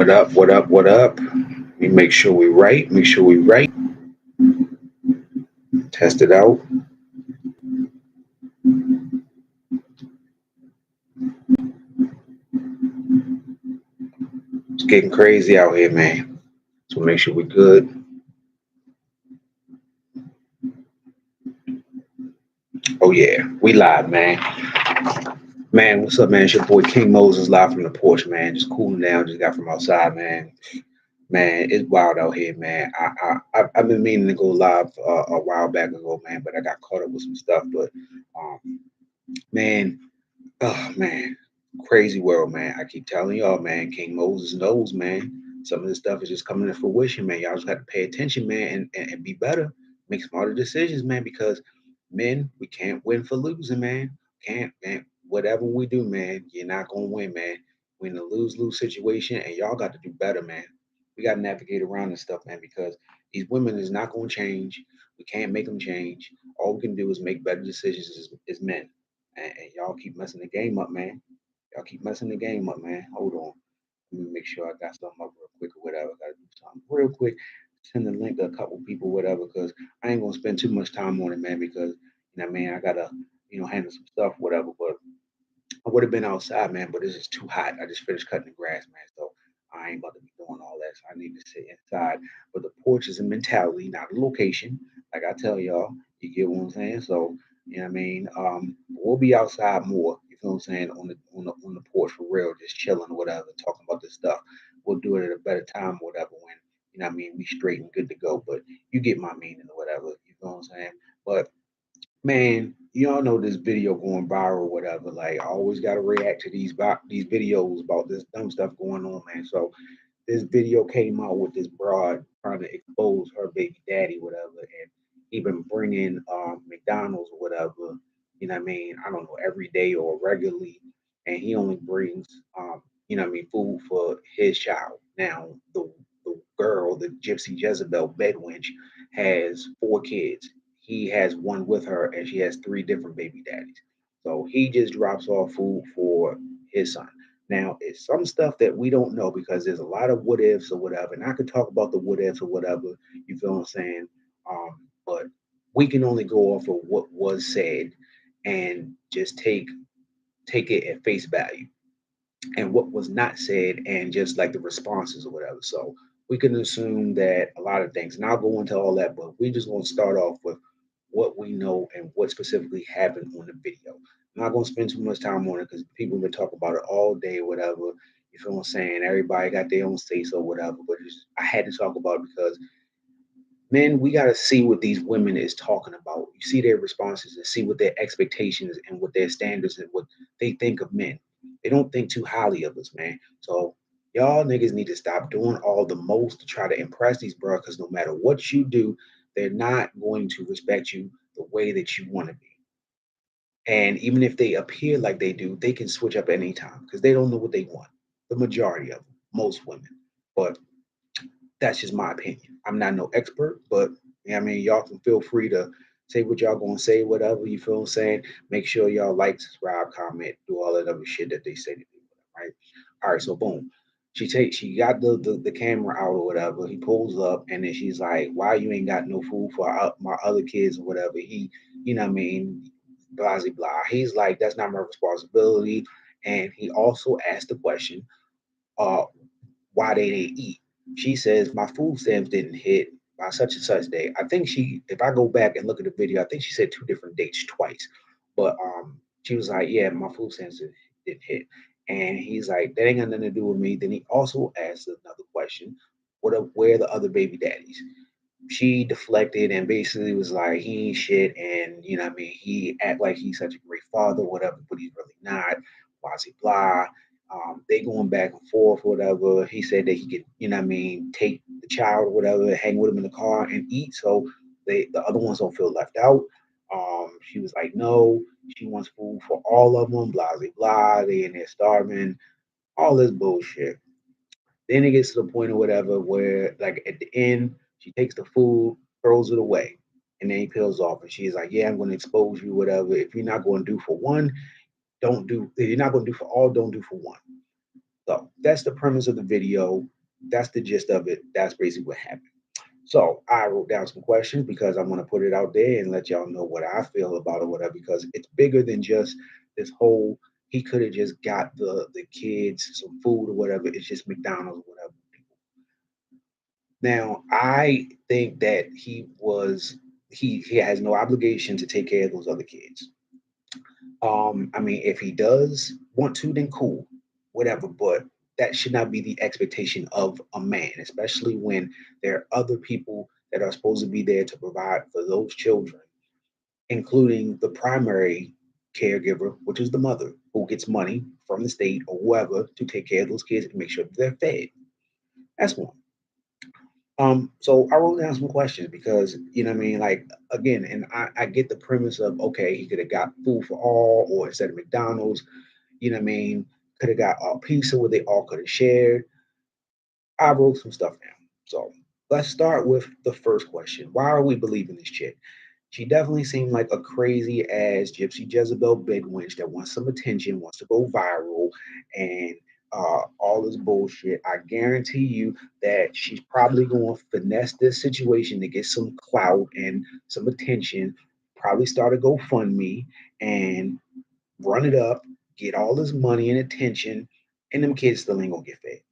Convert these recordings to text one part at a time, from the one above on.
What up? What up? What up? We make sure we right. Make sure we right. Test it out. It's getting crazy out here, man. So make sure we good. Oh yeah, we live, man. Man, what's up, man? It's your boy King Moses live from the porch, man. Just cooling down. Just got from outside, man. Man, it's wild out here, man. I've been meaning to go live a while back ago, man, but I got caught up with some stuff. But um, man, oh man, crazy world, man. I keep telling y'all, man. King Moses knows, man. Some of this stuff is just coming to fruition, man. Y'all just got to pay attention, man, and be better, make smarter decisions, man. Because men, we can't win for losing, man. Can't, man. Whatever we do, man, you're not gonna win, man. We're in a lose-lose situation, and y'all got to do better, man. We got to navigate around this stuff, man, because these women is not gonna change. We can't make them change. All we can do is make better decisions as men. And y'all keep messing the game up, man. Y'all keep messing the game up, man. Hold on. Let me make sure I got something up real quick or whatever. Gotta do something real quick. Send the link to a couple people, whatever, because I ain't gonna spend too much time on it, man, because you know what I mean, I gotta, handle some stuff, whatever. But I would have been outside, man, but it's just too hot. I just finished cutting the grass, man. So I ain't about to be doing all that. So I need to sit inside. But the porch is a mentality, not a location. Like I tell y'all, you get what I'm saying? So, you know what I mean? We'll be outside more, you feel what I'm saying, on the porch for real, just chilling or whatever, talking about this stuff. We'll do it at a better time or whatever when, you know what I mean, we straight and good to go. But you get my meaning or whatever, you feel what I'm saying? But man, you all know this video going viral, or whatever. Like, I always got to react to these videos about this dumb stuff going on, man. So this video came out with this broad trying to expose her baby daddy, whatever, and even bringing McDonald's or whatever. You know what I mean? I don't know, every day or regularly, and he only brings food for his child. Now the girl, the gypsy Jezebel bedwench, has 4 kids. He has one with her, and she has three different baby daddies. So he just drops off food for his son. Now, it's some stuff that we don't know because there's a lot of what ifs or whatever. And I could talk about the what ifs or whatever, you feel what I'm saying? But we can only go off of what was said and just take it at face value and what was not said and just like the responses or whatever. So we can assume that a lot of things, and I'll go into all that, but we just want to start off with what we know and what specifically happened on the video. I'm not going to spend too much time on it because people have been talking about it all day, or whatever. You feel what I'm saying? Everybody got their own say so, whatever. But I had to talk about it because men, we got to see what these women is talking about. You see their responses and see what their expectations and what their standards and what they think of men. They don't think too highly of us, man. So y'all niggas need to stop doing all the most to try to impress these bros, because no matter what you do, they're not going to respect you the way that you want to be. And even if they appear like they do, they can switch up any time because they don't know what they want. The majority of them, most women. But that's just my opinion. I'm not no expert, but I mean, y'all can feel free to say what y'all gonna say, whatever you feel saying. Make sure y'all like, subscribe, comment, do all that other shit that they say to do, right? All right, so boom. She got the camera out or whatever. He pulls up and then she's like, "Why you ain't got no food for my other kids or whatever?" He, you know what I mean, blah blah blah. He's like, "That's not my responsibility." And he also asked the question, uh, why they didn't eat. She says my food stamps didn't hit by such and such day. I think if I go back and look at the video, I think she said two different dates twice. But she was like, yeah, my food stamps didn't hit. And he's like, that ain't got nothing to do with me. Then he also asked another question, where are the other baby daddies? She deflected and basically was like, he ain't shit, and you know what I mean, he act like he's such a great father, whatever, but he's really not. Blah blah. They going back and forth, whatever. He said that he could, you know what I mean, take the child or whatever, hang with him in the car and eat, so the other ones don't feel left out. She was like, no, she wants food for all of them, blah blah. They in there starving, all this bullshit. Then it gets to the point or whatever where, like, at the end, she takes the food, throws it away, and then he peels off. And she's like, "Yeah, I'm going to expose you, whatever. If you're not going to do for one, don't do. If you're not going to do for all, don't do for one." So that's the premise of the video. That's the gist of it. That's basically what happened. So I wrote down some questions because I want to put it out there and let y'all know what I feel about it, whatever, because it's bigger than just this whole he could have just got the kids some food or whatever. It's just McDonald's or whatever. Now I think that he has no obligation to take care of those other kids. I mean, if he does want to, then cool, whatever. But that should not be the expectation of a man, especially when there are other people that are supposed to be there to provide for those children, including the primary caregiver, which is the mother, who gets money from the state or whoever to take care of those kids and make sure that they're fed. That's one. So I wrote down some questions because you know what I mean, like again, and I get the premise of okay, he could have got food for all, or instead of McDonald's, you know what I mean? Could have got a pizza where they all could have shared. I wrote some stuff down. So let's start with the first question. Why are we believing this chick? She definitely seemed like a crazy ass Gypsy Jezebel big wench that wants some attention, wants to go viral, and all this bullshit. I guarantee you that she's probably going to finesse this situation to get some clout and some attention. Probably start a GoFundMe and run it up, get all this money and attention, and them kids still ain't gonna get fed.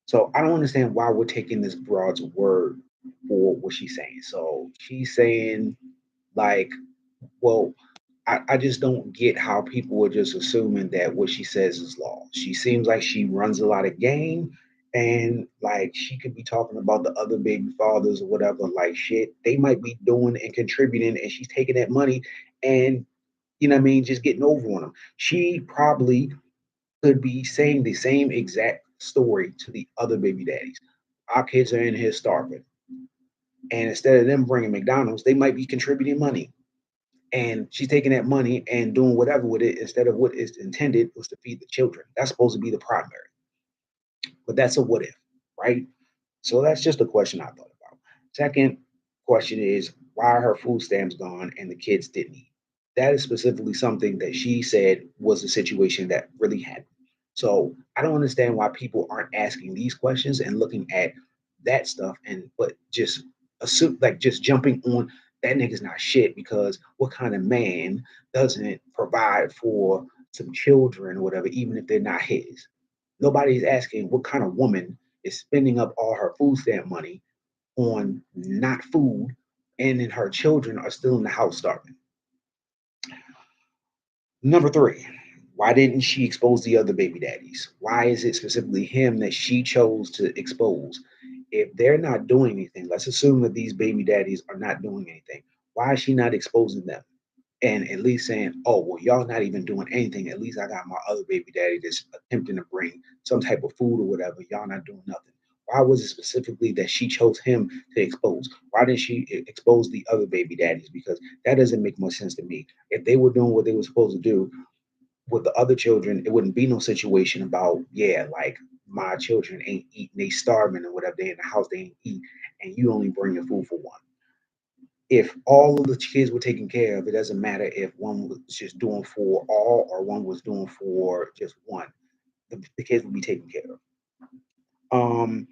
So I don't understand why we're taking this broad's word for what she's saying. So she's saying like, well, I just don't get how people are just assuming that what she says is law. She seems like she runs a lot of game and like she could be talking about the other baby fathers or whatever, like shit, they might be doing and contributing and she's taking that money and you know what I mean, just getting over on them. She probably could be saying the same exact story to the other baby daddies. Our kids are in here starving. And instead of them bringing McDonald's, they might be contributing money. And she's taking that money and doing whatever with it instead of what is intended was to feed the children. That's supposed to be the primary. But that's a what if, right? So that's just a question I thought about. Second question is why are her food stamps gone and the kids didn't eat? That is specifically something that she said was a situation that really happened. So I don't understand why people aren't asking these questions and looking at that stuff and but just assume like just jumping on that nigga's not shit because what kind of man doesn't provide for some children or whatever, even if they're not his? Nobody's asking what kind of woman is spending up all her food stamp money on not food and then her children are still in the house starving. Number three, why didn't she expose the other baby daddies? Why is it specifically him that she chose to expose? If they're not doing anything, let's assume that these baby daddies are not doing anything. Why is she not exposing them? And at least saying, oh, well, y'all not even doing anything. At least I got my other baby daddy that's attempting to bring some type of food or whatever. Y'all not doing nothing. Why was it specifically that she chose him to expose? Why didn't she expose the other baby daddies? Because that doesn't make much sense to me. If they were doing what they were supposed to do with the other children, it wouldn't be no situation about, yeah, like my children ain't eating, they starving or whatever, they in the house, they ain't eat, and you only bring your food for one. If all of the kids were taken care of, it doesn't matter if one was just doing for all or one was doing for just one. The kids would be taken care of. Um,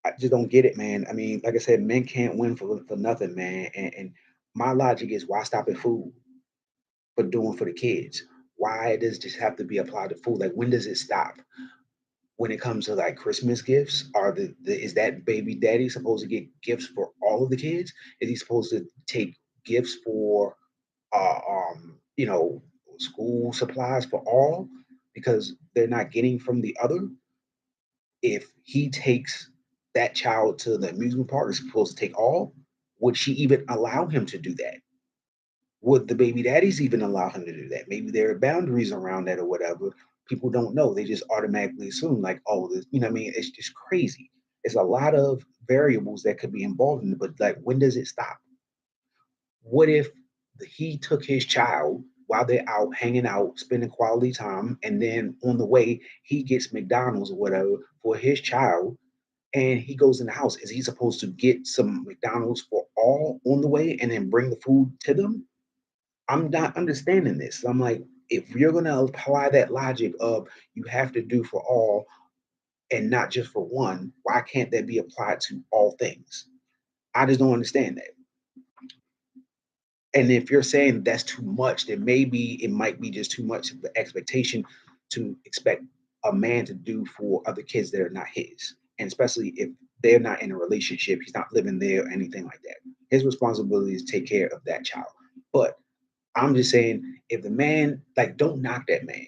I just don't get it, man. I mean, like I said, men can't win for nothing, man. And my logic is why stop at food for doing for the kids? Why does this have to be applied to food? Like when does it stop? When it comes to like Christmas gifts, are is that baby daddy supposed to get gifts for all of the kids? Is he supposed to take gifts for you know, school supplies for all because they're not getting from the other. If he takes that child to the amusement park, is supposed to take all. Would she even allow him to do that? Would the baby daddies even allow him to do that? Maybe there are boundaries around that or whatever. People don't know. They just automatically assume, like, oh, this, you know what I mean? It's just crazy. It's a lot of variables that could be involved in it, but like, when does it stop? What if he took his child while they're out hanging out, spending quality time, and then on the way he gets McDonald's or whatever for his child, and he goes in the house? Is he supposed to get some McDonald's for all on the way and then bring the food to them? I'm not understanding this. I'm like, If you're gonna apply that logic of you have to do for all and not just for one, why can't that be applied to all things? I just don't understand that. And if you're saying that's too much, then maybe it might be just too much of the expectation to expect a man to do for other kids that are not his. And especially if they're not in a relationship, he's not living there or anything like that. His responsibility is to take care of that child. But I'm just saying, if the man, like, don't knock that man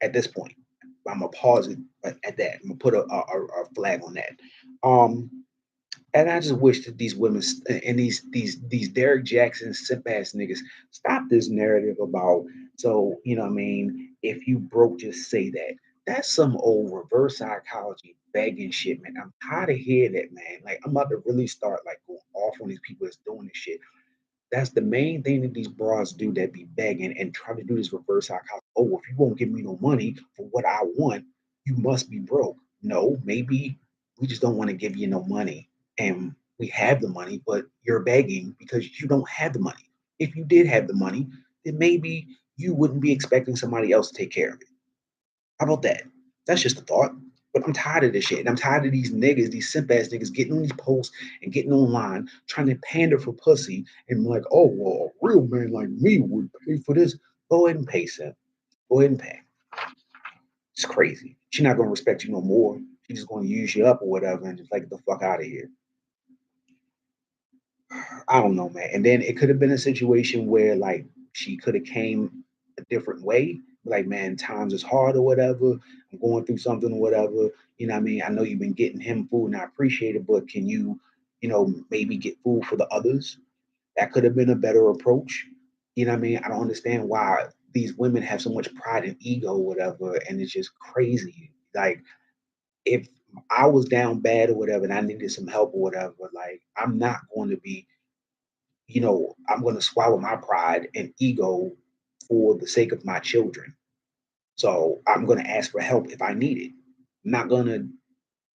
at this point. I'm gonna pause it at that. I'm gonna put a flag on that. Um, and I just wish that these women and these Derek Jackson simp ass niggas stop this narrative about, so you know what I mean, if you broke, just say that. That's some old reverse psychology begging shit, man. I'm tired of hearing that, man. Like I'm about to really start like going off on these people that's doing this shit. That's the main thing that these bras do, that be begging and try to do this reverse psychology. Oh, if you won't give me no money for what I want, you must be broke. No, maybe we just don't want to give you no money and we have the money, but you're begging because you don't have the money. If you did have the money, then maybe you wouldn't be expecting somebody else to take care of it. How about that? That's just a thought. But I'm tired of this shit. And I'm tired of these niggas, these simp ass niggas getting on these posts and getting online trying to pander for pussy and be like, oh, well, a real man like me would pay for this. Go ahead and pay, Simp. Go ahead and pay. It's crazy. She's not going to respect you no more. She's just going to use you up or whatever and just like, get the fuck out of here. I don't know, man. And then it could have been a situation where like she could have came a different way. Like, man, times is hard or whatever. I'm going through something or whatever. You know what I mean? I know you've been getting him food and I appreciate it, but can you, maybe get food for the others? That could have been a better approach. You know what I mean? I don't understand why these women have so much pride and ego or whatever, and it's just crazy. Like, if I was down bad or whatever and I needed some help or whatever, like I'm not going to be, I'm going to swallow my pride and ego for the sake of my children. So I'm going to ask for help if I need it. I'm not going to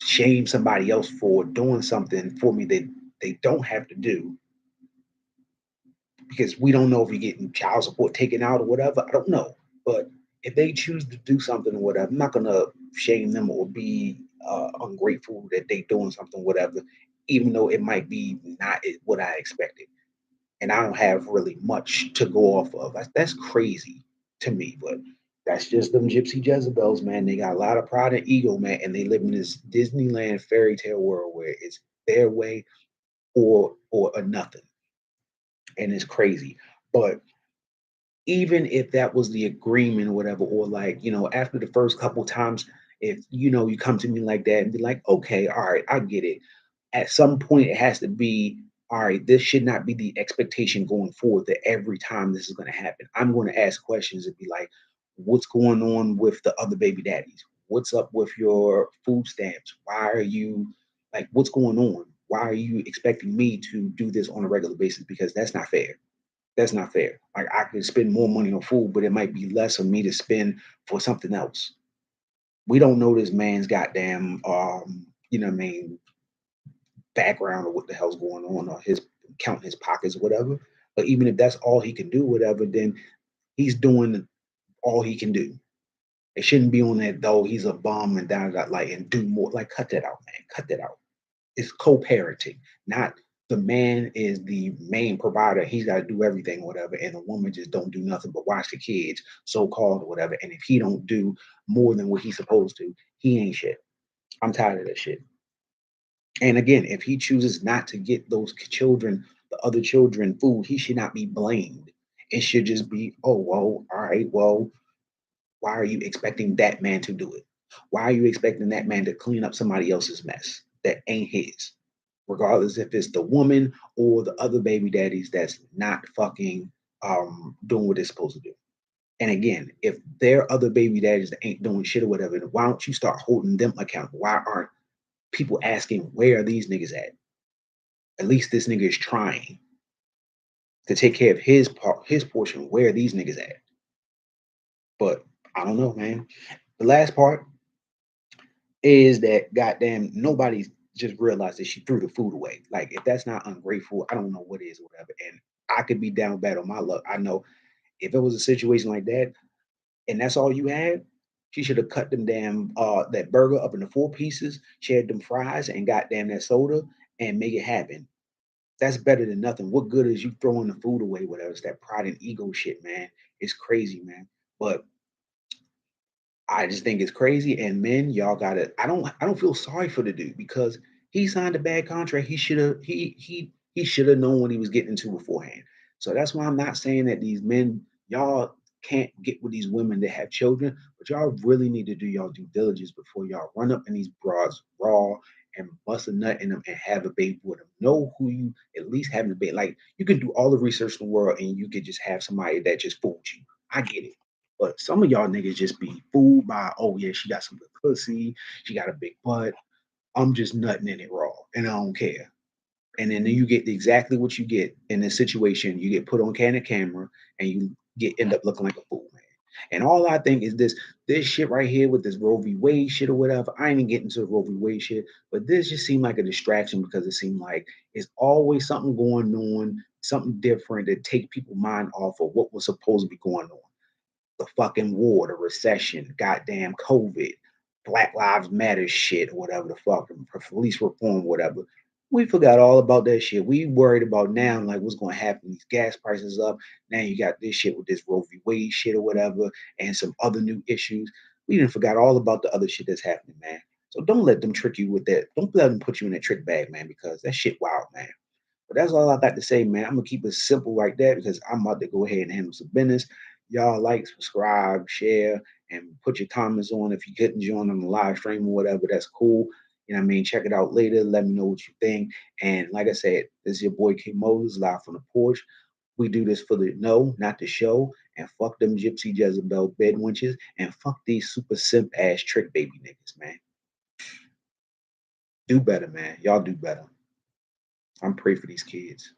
shame somebody else for doing something for me that they don't have to do, because we don't know if you're getting child support taken out or whatever. I don't know. But if they choose to do something or whatever, I'm not going to shame them or be ungrateful that they doing something, whatever, even though it might be not what I expected. And I don't have really much to go off of. That's crazy to me, but that's just them gypsy Jezebels, man. They got a lot of pride and ego, man, and they live in this Disneyland fairy tale world where it's their way or a nothing, and it's crazy. But even if that was the agreement or whatever, or like, after the first couple times, if you come to me like that and be like, okay, all right, I get it. At some point it has to be, all right, this should not be the expectation going forward that every time this is going to happen. I'm going to ask questions and be like, what's going on with the other baby daddies? What's up with your food stamps? Why are you, like, what's going on? Why are you expecting me to do this on a regular basis? Because that's not fair. That's not fair. Like, I could spend more money on food, but it might be less for me to spend for something else. We don't know this man's goddamn what I mean, background or what the hell's going on, or his counting his pockets or whatever. But even if that's all he can do, whatever, then he's doing all he can do. It shouldn't be on that, though he's a bum and down that, like, and do more. Like, cut that out, man. Cut that out. It's co-parenting, not the man is the main provider. He's got to do everything, or whatever, and the woman just don't do nothing but watch the kids, so called, or whatever. And if he don't do more than what he's supposed to, he ain't shit. I'm tired of that shit. And again, if he chooses not to get those children, the other children, food, he should not be blamed. It should just be, oh, well, all right, well, why are you expecting that man to do it? Why are you expecting that man to clean up somebody else's mess that ain't his? Regardless if it's the woman or the other baby daddies that's not fucking doing what they're supposed to do. And again, if there are other baby daddies that ain't doing shit or whatever, then why don't you start holding them accountable? Why aren't people asking where are these niggas at? At least this nigga is trying to take care of his part, his portion. Where are these niggas at? But I don't know, man. The last part is that goddamn nobody just realized that she threw the food away. Like, if that's not ungrateful, I don't know what is or whatever. And I could be down bad on my luck. I know If it was a situation like that, and that's all you had, she should have cut them damn that burger up into four pieces, shared them fries, and goddamn that soda, and make it happen. That's better than nothing. What good is you throwing the food away? Whatever. It's that pride and ego shit, man. It's crazy, man. But I just think it's crazy. And men, y'all gotta. I don't feel sorry for the dude because he signed a bad contract. He should have known what he was getting into beforehand. So that's why I'm not saying that these men, y'all can't get with these women that have children, but y'all really need to do y'all due diligence before y'all run up in these bras raw and bust a nut in them and have a baby with them. Know who you at least having a baby. Like you can do all the research in the world and you could just have somebody that just fooled you. I get it. But some of y'all niggas just be fooled by, oh yeah, she got some good pussy, she got a big butt. I'm just nutting in it raw, and I don't care. And then you get exactly what you get in this situation. You get put on candid camera, and you get end up looking like a fool, man. And all I think is this shit right here with this Roe v. Wade shit or whatever. I ain't even getting to the Roe v. Wade shit, but this just seemed like a distraction because it seemed like it's always something going on, something different that take people mind off of what was supposed to be going on, the fucking war, the recession, goddamn COVID, Black Lives Matter shit, or whatever the fuck, police reform, whatever. We forgot all about that shit. We worried about now, like what's going to happen. These gas prices up. Now you got this shit with this Roe v. Wade shit or whatever, and some other new issues. We didn't forgot all about the other shit that's happening, man. So don't let them trick you with that. Don't let them put you in that trick bag, man, because that shit wild, man. But that's all I got to say, man. I'm gonna keep it simple like that because I'm about to go ahead and handle some business. Y'all like, subscribe, share, and put your comments on. If you couldn't join on the live stream or whatever, that's cool. You know what I mean? Check it out later. Let me know what you think. And like I said, this is your boy King Moses live from the porch. We do this for the know, not the show. And fuck them gypsy Jezebel bed wenches. And fuck these super simp ass trick baby niggas, man. Do better, man. Y'all do better. I'm praying for these kids.